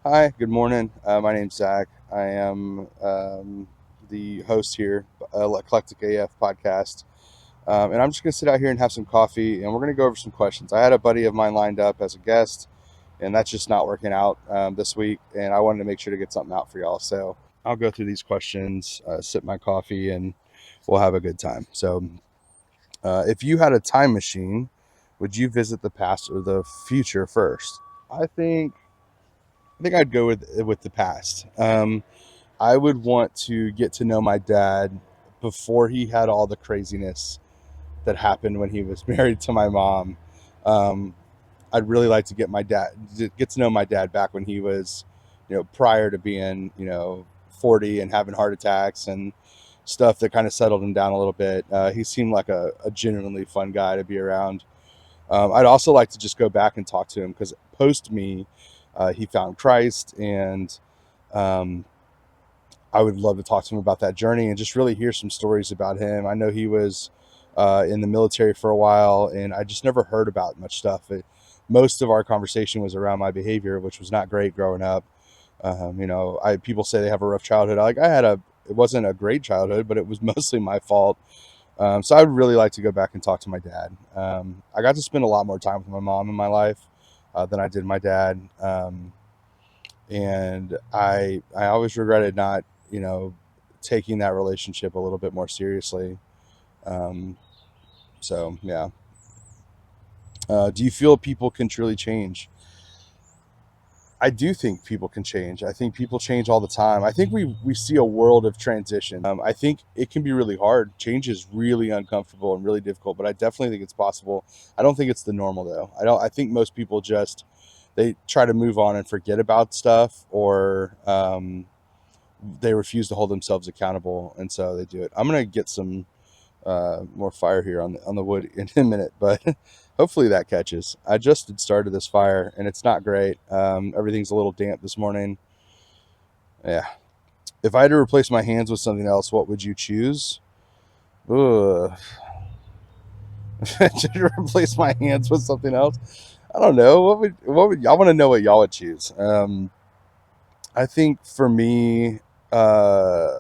Hi, good morning. My name's Zach. I am the host here, Eclectic AF podcast. And I'm just going to sit out here and have some coffee, and we're going to go over some questions. I had a buddy of mine lined up as a guest, and that's just not working out this week. And I wanted to make sure to get something out for y'all. So I'll go through these questions, sip my coffee, and we'll have a good time. So, if you had a time machine, would you visit the past or the future first? I think I think I'd go with the past. I would want to get to know my dad before he had all the craziness that happened when he was married to my mom. Um, I'd really like to get to know my dad back when he was, prior to being, 40 and having heart attacks and stuff that kind of settled him down a little bit. He seemed like a genuinely fun guy to be around. I'd also like to just go back and talk to him because post me, he found Christ, and um, I would love to talk to him about that journey and just really hear some stories about him. I know he was in the military for a while, and I just never heard about much stuff. Most of our conversation was around my behavior, which was not great growing up. People say they have a rough childhood. It wasn't a great childhood, but it was mostly my fault. So I would really like to go back and talk to my dad. I got to spend a lot more time with my mom in my life than I did my dad. And I always regretted not, taking that relationship a little bit more seriously. Um, so yeah. Do you feel people can truly change? I do think people can change. I think people change all the time. I think we see a world of transition. I think it can be really hard. Change is really uncomfortable and really difficult, but I definitely think it's possible. I don't think it's the normal though. I think most people just they try to move on and forget about stuff, or they refuse to hold themselves accountable, and so they do it. I'm gonna get some more fire here on the wood in a minute, but hopefully that catches. I just had started this fire, and it's not great. Everything's a little damp this morning. Yeah. If I had to replace my hands with something else, what would you choose? Ugh. To replace my hands with something else, I don't know. What would y'all want to know? What y'all would choose? I think for me, uh,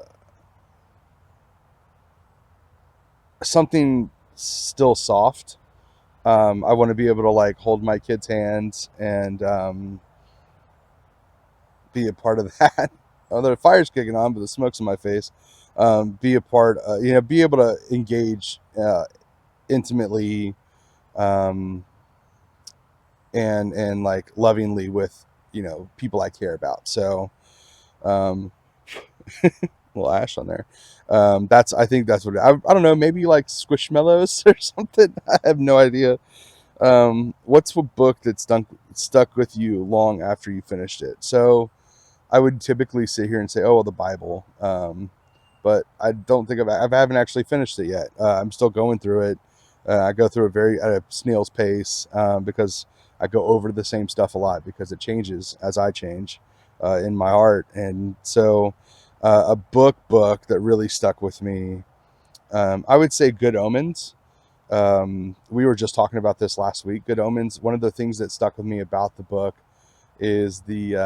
something still soft. I want to be able to like hold my kids' hands and be a part of that. Oh, the fire's kicking on, but the smoke's in my face. Be a part, be able to engage intimately, um, and like lovingly with people I care about. So, um, little ash on there. I think that's what I don't know. Maybe like Squishmallows or something. I have no idea. What's a book that's stuck with you long after you finished it? So I would typically sit here and say, "Oh, well, the Bible," but I don't think I haven't actually finished it yet. I'm still going through it. I go through it very at a snail's pace because I go over the same stuff a lot because it changes as I change in my heart, and so a book that really stuck with me. I would say Good Omens. We were just talking about this last week. Good Omens. One of the things that stuck with me about the book is the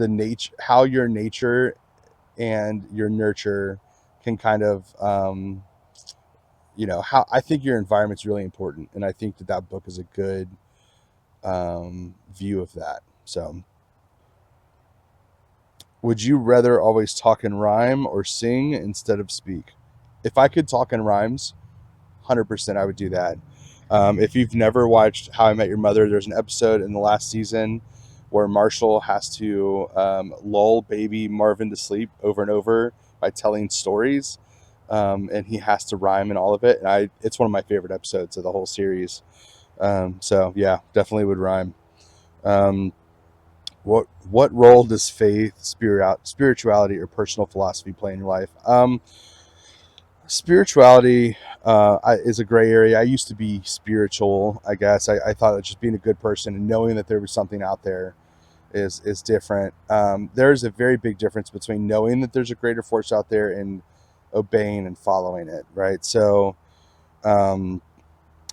nature, how your nature and your nurture can kind of, how I think your environment's really important, and I think that book is a good view of that. So, would you rather always talk in rhyme or sing instead of speak? If I could talk in rhymes, 100% I would do that. If you've never watched How I Met Your Mother, there's an episode in the last season where Marshall has to lull baby Marvin to sleep over and over by telling stories, and he has to rhyme in all of it. And it's one of my favorite episodes of the whole series. So yeah, definitely would rhyme. Um, what role does faith, spirituality, or personal philosophy play in your life? Spirituality is a gray area. I used to be spiritual, I guess. I thought that just being a good person and knowing that there was something out there is different. There's a very big difference between knowing that there's a greater force out there and obeying and following it, right? So, um,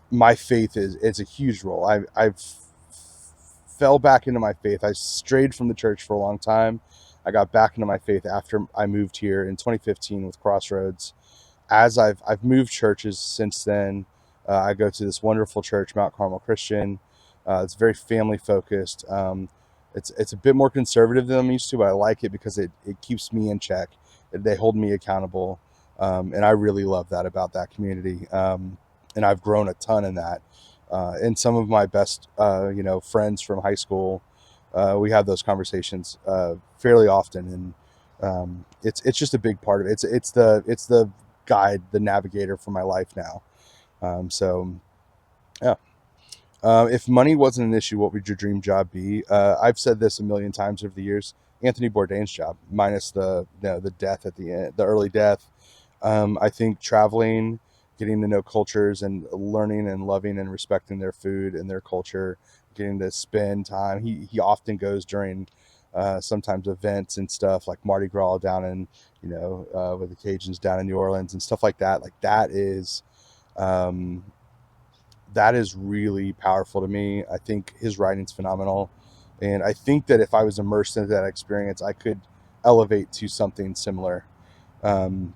my faith is a huge role. I've fell back into my faith. I strayed from the church for a long time. I got back into my faith after I moved here in 2015 with Crossroads. As I've moved churches since then, I go to this wonderful church, Mount Carmel Christian. It's very family focused. It's a bit more conservative than I'm used to, but I like it because it keeps me in check. They hold me accountable, and I really love that about that community. And I've grown a ton in that. And some of my best, friends from high school, we have those conversations fairly often, and it's just a big part of it. It's the guide, the navigator for my life now. So yeah. If money wasn't an issue, what would your dream job be? I've said this a million times over the years. Anthony Bourdain's job, minus the death at the end, the early death. I think traveling, getting to know cultures, and learning and loving and respecting their food and their culture, getting to spend time. He often goes during sometimes events and stuff like Mardi Gras down in with the Cajuns down in New Orleans and stuff like that. Like um, that is really powerful to me. I think his writing's phenomenal. And I think that if I was immersed into that experience, I could elevate to something similar. Um,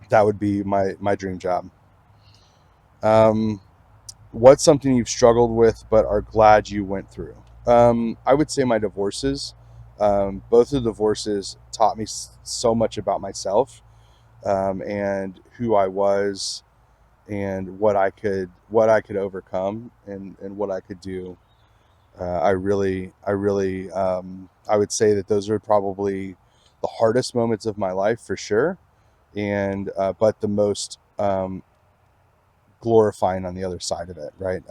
that would be my dream job. Um, what's something you've struggled with but are glad you went through? I would say my divorces. Both of the divorces taught me so much about myself, and who I was, and what I could overcome, and what I could do. I would say that those are probably the hardest moments of my life for sure, and but the most glorifying on the other side of it. Right?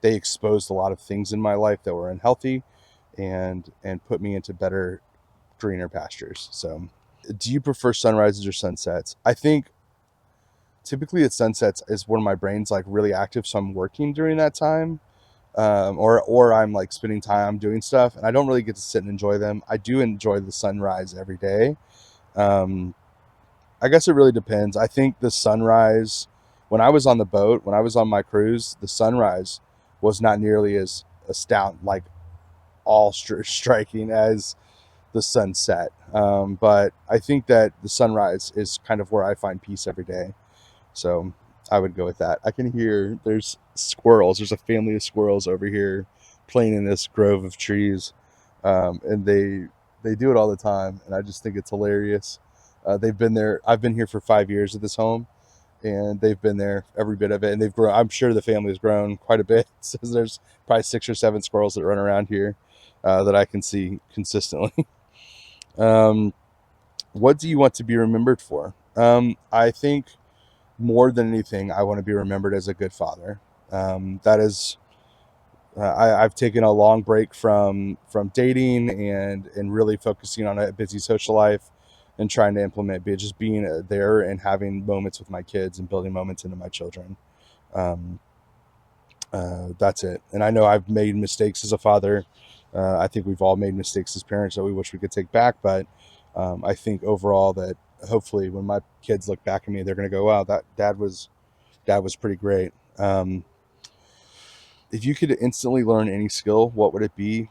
They exposed a lot of things in my life that were unhealthy, and put me into better, greener pastures. So, do you prefer sunrises or sunsets? I think typically at sunsets is when my brain's like really active, so I'm working during that time, or I'm like spending time doing stuff, and I don't really get to sit and enjoy them. I do enjoy the sunrise every day. Um, I guess it really depends. I think the sunrise, when I was on the boat, when I was on my cruise, the sunrise was not nearly as astounding, like striking as the sunset. But I think that the sunrise is kind of where I find peace every day. So I would go with that. I can hear there's squirrels. There's a family of squirrels over here playing in this grove of trees, and they do it all the time, and I just think it's hilarious. They've been there. I've been here for 5 years at this home, and they've been there every bit of it, and they've grown. I'm sure the family has grown quite a bit. So there's probably 6 or 7 squirrels that run around here that I can see consistently. um, what do you want to be remembered for? I think more than anything, I want to be remembered as a good father. That is, I've taken a long break from dating and really focusing on a busy social life and trying to implement just being there and having moments with my kids and building moments into my children. Um, that's it. And I know I've made mistakes as a father. I think we've all made mistakes as parents that we wish we could take back. But I think overall that hopefully when my kids look back at me, they're going to go, "Wow, that dad was pretty great." If you could instantly learn any skill, what would it be?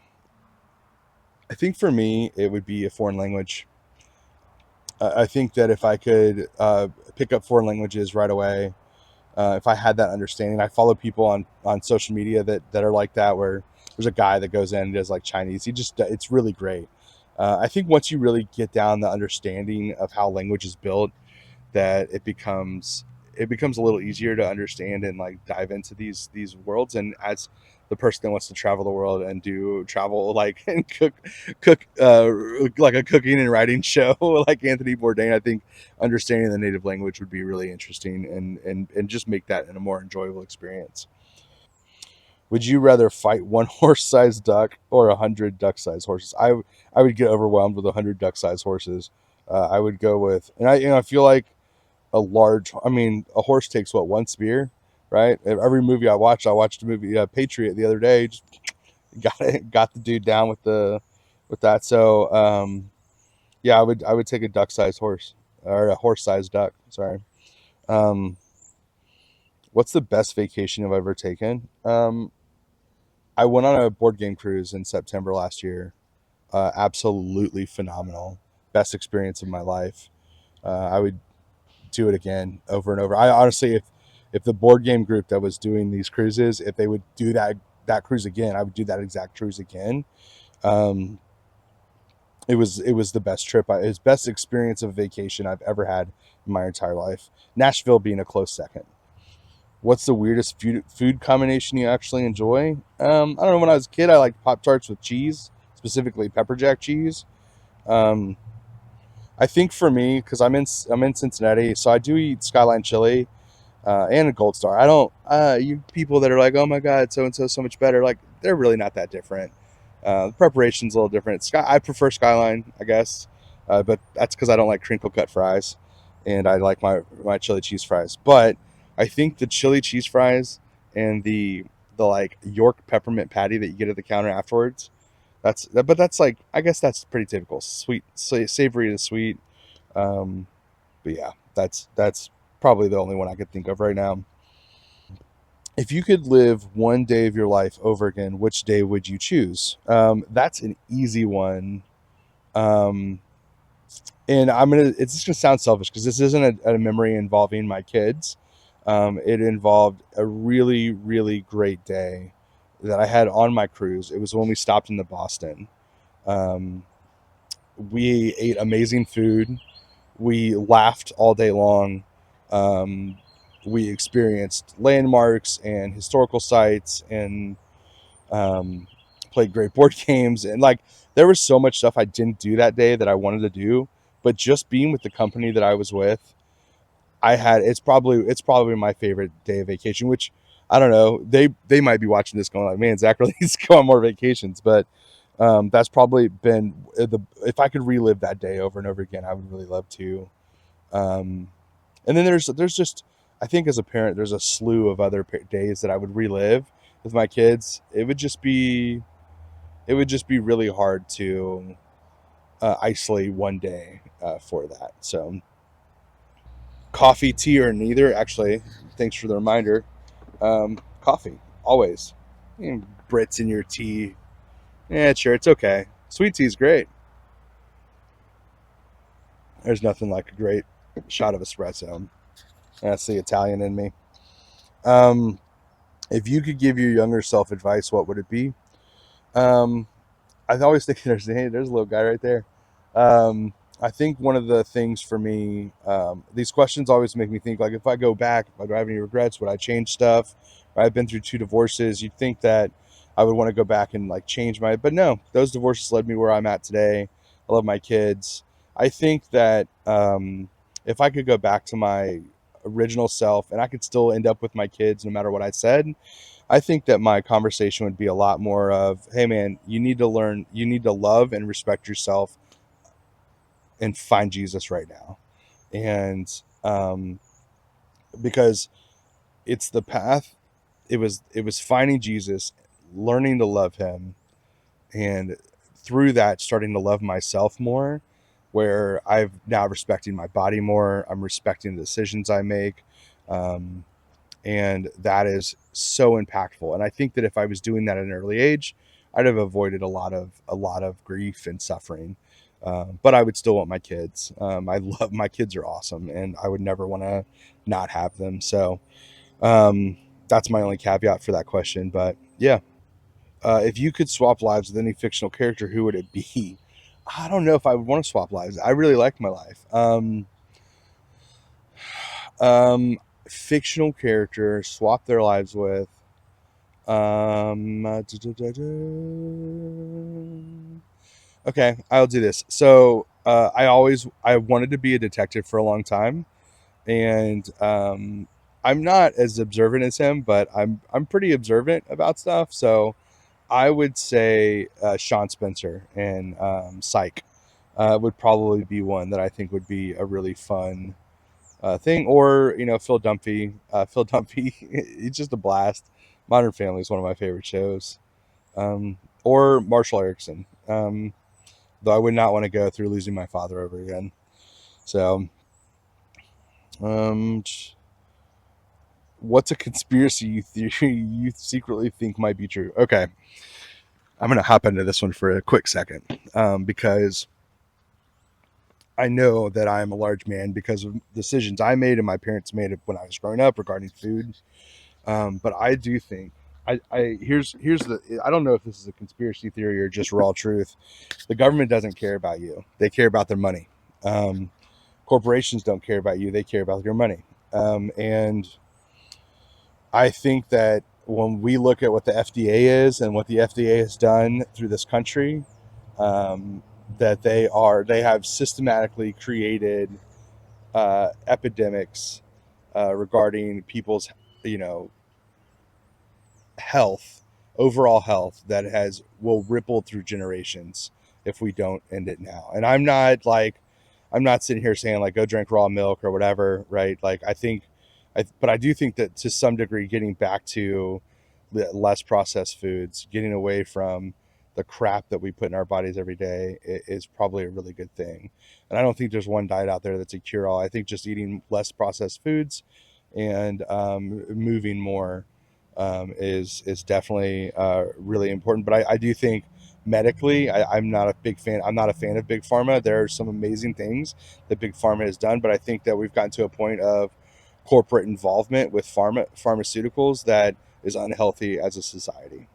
I think for me, it would be a foreign language. I think that if I could pick up foreign languages right away, if I had that understanding, I follow people on social media that are like that, where there's a guy that goes in and does like Chinese. It's really great. I think once you really get down the understanding of how language is built, that it becomes a little easier to understand and like dive into these worlds. And as the person that wants to travel the world and do travel like and cook like a cooking and writing show like Anthony Bourdain, I think understanding the native language would be really interesting and just make that a more enjoyable experience. Would you rather fight one horse-sized duck or 100 duck-sized horses? I would get overwhelmed with 100 duck-sized horses. I would go with, and I feel like a horse takes what, one spear, right? Every movie I watched a movie, Patriot, the other day. Just got the dude down with that. So yeah, I would take a duck-sized horse, or a horse-sized duck. Sorry. Um, what's the best vacation you've ever taken? I went on a board game cruise in September last year. Absolutely phenomenal. Best experience of my life. I would do it again over and over. I honestly, if the board game group that was doing these cruises, if they would do that cruise again, I would do that exact cruise again. Um, it was the best trip. It was best experience of vacation I've ever had in my entire life. Nashville being a close second. What's the weirdest food combination you actually enjoy? I don't know. When I was a kid, I liked Pop Tarts with cheese, specifically pepper jack cheese. Um, I think for me, because I'm in Cincinnati, so I do eat Skyline chili and a Gold Star. I don't. You people that are like, oh my god, so and so much better. Like they're really not that different. The preparation's a little different. I prefer Skyline, I guess, but that's because I don't like crinkle cut fries, and I like my chili cheese fries. But I think the chili cheese fries and the like York peppermint patty that you get at the counter afterwards. That's like, I guess that's pretty typical. Sweet, savory to sweet. Um, but yeah, that's probably the only one I could think of right now. If you could live one day of your life over again, which day would you choose? That's an easy one. Um, and it's just gonna sound selfish because this isn't a memory involving my kids. It involved a really, really great day that I had on my cruise. It was when we stopped in the Boston. Um, we ate amazing food. We laughed all day long. Um, we experienced landmarks and historical sites and um, played great board games. And like, there was so much stuff I didn't do that day that I wanted to do. But just being with the company that I was with, it's probably my favorite day of vacation. Which I don't know. They might be watching this going like, man, Zach really needs to go on more vacations. But that's probably been the if I could relive that day over and over again, I would really love to. Um, and then there's just, I think as a parent, there's a slew of other days that I would relive with my kids. It would just be really hard to isolate one day for that. So coffee, tea, or neither. Actually, thanks for the reminder. Coffee always. Brits in your tea. Yeah, sure, it's okay. Sweet tea is great. There's nothing like a great shot of espresso. That's the Italian in me. Um, if you could give your younger self advice, what would it be? Um, I always think there's a little guy right there. Um, I think one of the things for me, these questions always make me think like, if I go back, if I don't have any regrets, would I change stuff? I've been through two divorces. You'd think that I would want to go back and like change but no, those divorces led me where I'm at today. I love my kids. I think that if I could go back to my original self and I could still end up with my kids no matter what I said, I think that my conversation would be a lot more of, hey man, you need to learn, you need to love and respect yourself and find Jesus right now. And because it's the path, it was finding Jesus, learning to love him, and through that starting to love myself more, where I've now respecting my body more, I'm respecting the decisions I make. Um, and that is so impactful. And I think that if I was doing that at an early age, I'd have avoided a lot of grief and suffering. But I would still want my kids. I love my kids are awesome, and I would never want to not have them. So um, that's my only caveat for that question. But yeah, if you could swap lives with any fictional character, who would it be? I don't know if I would want to swap lives. I really like my life. Um, fictional character swap their lives with. Okay, I'll do this. So I wanted to be a detective for a long time, and I'm not as observant as him, but I'm pretty observant about stuff. So I would say Sean Spencer and Psych would probably be one that I think would be a really fun thing. Or Phil Dunphy. Phil Dunphy, he's just a blast. Modern Family is one of my favorite shows. Or Marshall Erickson. Though I would not want to go through losing my father over again. So, um, What's a conspiracy theory you secretly think might be true? Okay, I'm gonna hop into this one for a quick second, because I know that I am a large man because of decisions I made and my parents made when I was growing up regarding food. But I do think here's the I don't know if this is a conspiracy theory or just raw truth. The government doesn't care about you; they care about their money. Um, Corporations don't care about you; they care about your money. And I think that when we look at what the FDA is and what the FDA has done through this country, um, that they have systematically created epidemics regarding people's, you know, health, overall health, that has will ripple through generations if we don't end it now. And I'm not sitting here saying like go drink raw milk or whatever, right? Like but I do think that to some degree, getting back to the less processed foods, getting away from the crap that we put in our bodies every day is probably a really good thing. And I don't think there's one diet out there that's a cure all. I think just eating less processed foods and moving more is definitely really important. But I do think medically, I'm not a big fan. I'm not a fan of big pharma. There are some amazing things that big pharma has done, but I think that we've gotten to a point of corporate involvement with pharmaceuticals that is unhealthy as a society.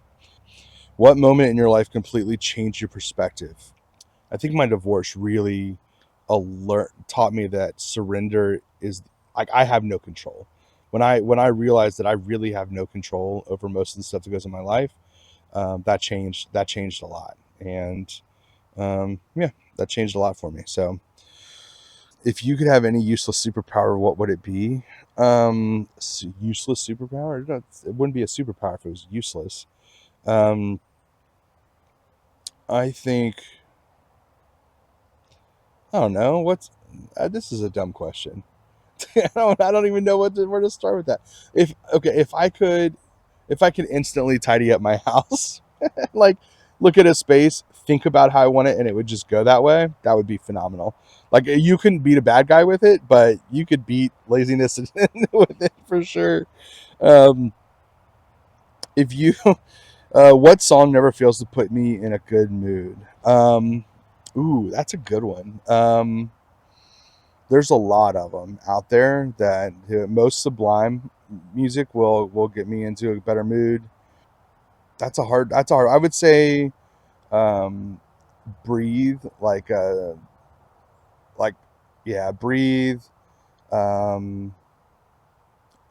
What moment in your life completely changed your perspective? I think my divorce really taught me that surrender is like I have no control. When I realized that I really have no control over most of the stuff that goes in my life, that changed a lot, and yeah, that changed a lot for me. So, if you could have any useless superpower, what would it be? Useless superpower? It wouldn't be a superpower if it was useless. Um, I think I don't know. This is a dumb question. I don't even know where to start with that. If I could instantly tidy up my house, like look at a space, think about how I want it, and it would just go that way, that would be phenomenal. Like you couldn't beat a bad guy with it, but you could beat laziness with it for sure. Um, if you, what song never fails to put me in a good mood? Ooh, that's a good one. There's a lot of them out there that the most sublime music will get me into a better mood. That's a hard. I would say um, breathe like yeah, breathe, um,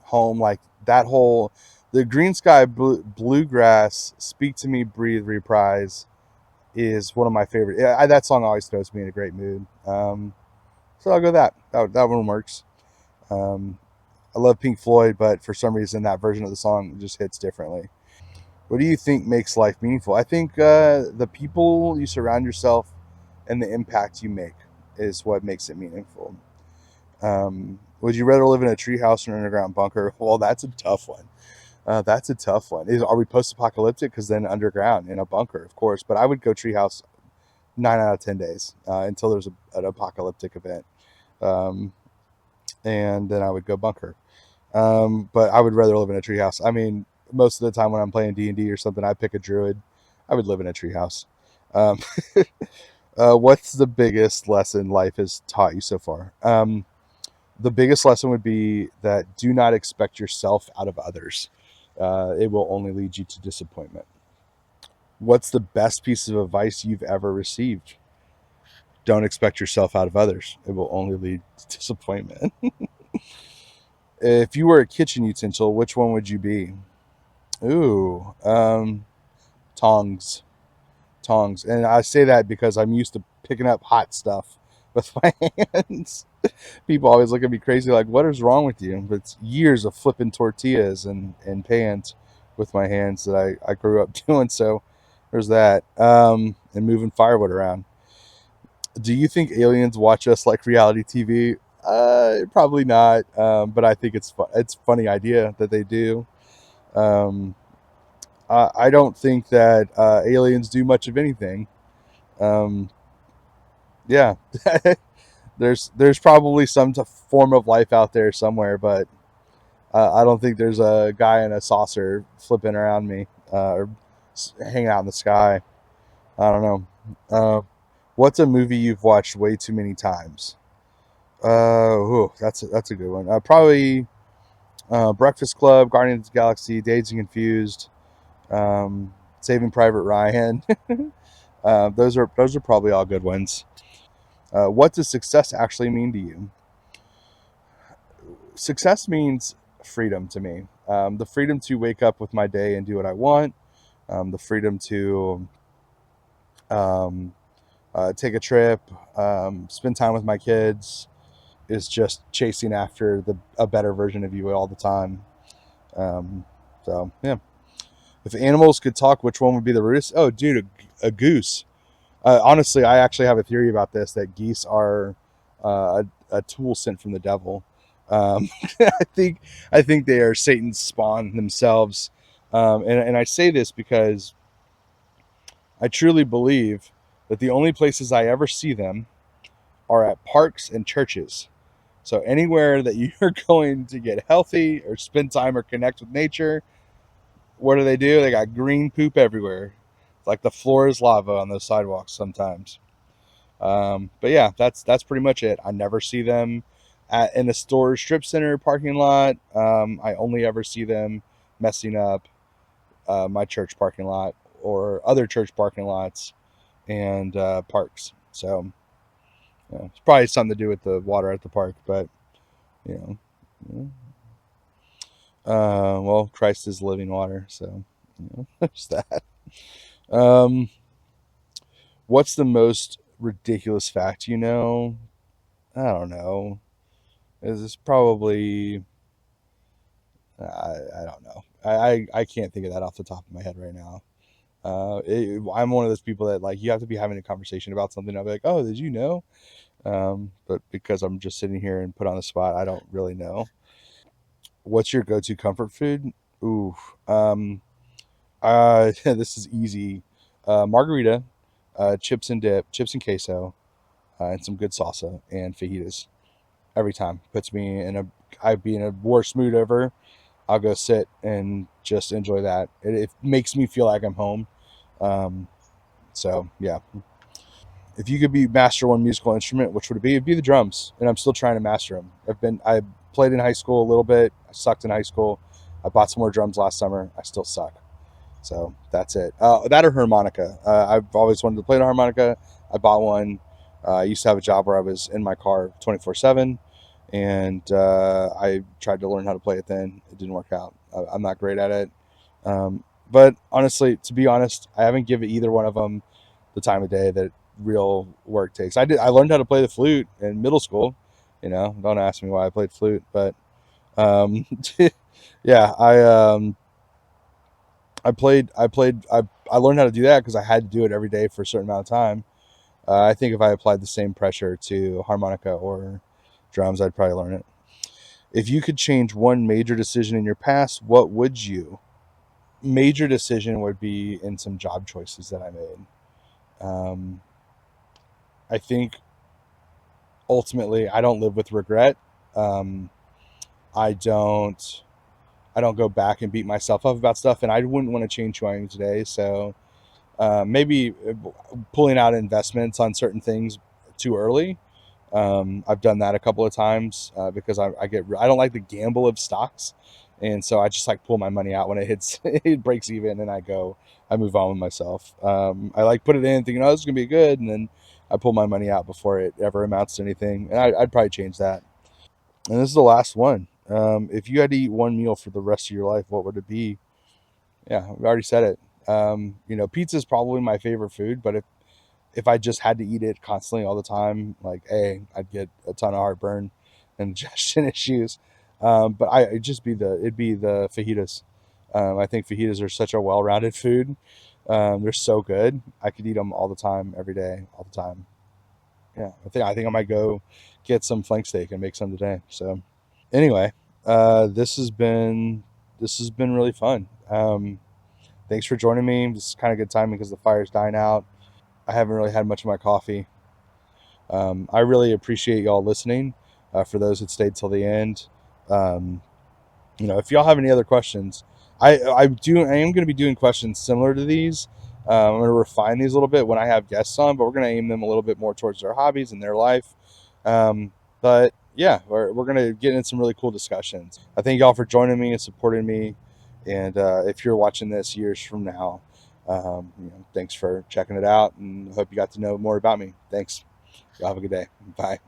home, like that whole the green sky bluegrass, speak to me, breathe, reprise is one of my favorite. Yeah, that song always puts me in a great mood. So I'll go that one works. Um, I love Pink Floyd, but for some reason that version of the song just hits differently. What do you think makes life meaningful? I think the people you surround yourself and the impact you make is what makes it meaningful. Would you rather live in a treehouse or an underground bunker? Well, that's a tough one. That's a tough one. Are we post-apocalyptic? Because then underground in a bunker, of course. But I would go treehouse 9 out of 10 days until there's an apocalyptic event, um, and then I would go bunker. But I would rather live in a treehouse. I mean, most of the time when I'm playing D&D or something, I pick a druid. I would live in a treehouse. Um, what's the biggest lesson life has taught you so far? The biggest lesson would be that do not expect yourself out of others. It will only lead you to disappointment. What's the best piece of advice you've ever received? Don't expect yourself out of others. It will only lead to disappointment. If you were a kitchen utensil, which one would you be? Ooh, tongs, tongs, and I say that because I'm used to picking up hot stuff with my hands. People always look at me crazy, like, "What is wrong with you?" But it's years of flipping tortillas and pans with my hands that I grew up doing. So there's that, and moving firewood around. Do you think aliens watch us like reality TV? Probably not, but I think it's a funny idea that they do. Um, I don't think that aliens do much of anything. Um, yeah, there's probably some form of life out there somewhere, but I don't think there's a guy in a saucer flipping around me or hanging out in the sky. I don't know. What's a movie you've watched way too many times? That's a good one. Probably Breakfast Club, Guardians of the Galaxy, Dazed and Confused, Saving Private Ryan. Those are probably all good ones. What does success actually mean to you? Success means freedom to me. The freedom to wake up with my day and do what I want. The freedom to um, take a trip, spend time with my kids. Is just chasing after a better version of you all the time. Um, so yeah, if animals could talk, which one would be the rudest? Oh, dude, a goose. Honestly, I actually have a theory about this that geese are a tool sent from the devil. I think I think they are Satan's spawn themselves, and I say this because I truly believe that the only places I ever see them are at parks and churches. So anywhere that you're going to get healthy or spend time or connect with nature, what do? They got green poop everywhere. It's like the floor is lava on those sidewalks sometimes. But yeah, that's pretty much it. I never see them in a store strip center parking lot. I only ever see them messing up my church parking lot or other church parking lots and parks. So it's probably something to do with the water at the park, but you know, well, Christ is living water, so there's that. Um, what's the most ridiculous fact you know? I don't know. Is probably I don't know. I can't think of that off the top of my head right now. I'm one of those people that like you have to be having a conversation about something. I'll be like, oh, did you know? But because I'm just sitting here and put on the spot, I don't really know. What's your go-to comfort food? Ooh, um, this is easy. Margarita, chips and dip, chips and queso, and some good salsa and fajitas. Every time puts me in a. I'd be in a worse mood ever. I'll go sit and just enjoy that. It makes me feel like I'm home. Um, so yeah, if you could be master one musical instrument, which would it be? It'd be the drums, and I'm still trying to master them. I played in high school a little bit. I sucked in high school. I bought some more drums last summer. I still suck. So that's it. That or harmonica. I've always wanted to play the harmonica. I bought one. I used to have a job where I was in my car 24/7, and I tried to learn how to play it. Then it didn't work out. I'm not great at it. But honestly, to be honest, I haven't given either one of them the time of day that real work takes. I did. I learned how to play the flute in middle school. Don't ask me why I played flute, but um, yeah, I learned how to do that because I had to do it every day for a certain amount of time. I think if I applied the same pressure to harmonica or drums, I'd probably learn it. If you could change one major decision in your past, what would you? Major decision would be in some job choices that I made. Um, I think ultimately I don't live with regret. Um, I don't I don't go back and beat myself up about stuff, and I wouldn't want to change who I am today. So maybe pulling out investments on certain things too early. I've done that a couple of times because I don't like the gamble of stocks, and so I just like pull my money out when it hits it breaks even, and I move on with myself. I like put it in thinking, oh, this is gonna be good, and then I pull my money out before it ever amounts to anything, and I'd probably change that. And this is the last one. If you had to eat one meal for the rest of your life, what would it be? Yeah, I already said it. Pizza is probably my favorite food, but if I just had to eat it constantly all the time, like I'd get a ton of heartburn and digestion issues. But it'd be the fajitas. I think fajitas are such a well-rounded food. They're so good. I could eat them all the time, every day, all the time. Yeah, I think I might go get some flank steak and make some today. So anyway, uh, this has been this has been really fun. Thanks for joining me. This is kind of good timing because the fire's dying out. I haven't really had much of my coffee. I really appreciate y'all listening. For those that stayed till the end, um, If y'all have any other questions, I am going to be doing questions similar to these. I'm going to refine these a little bit when I have guests on, but we're going to aim them a little bit more towards their hobbies and their life. But yeah, we're going to get in some really cool discussions. I thank y'all for joining me and supporting me. And if you're watching this years from now, thanks for checking it out, and hope you got to know more about me. Thanks. Y'all have a good day. Bye.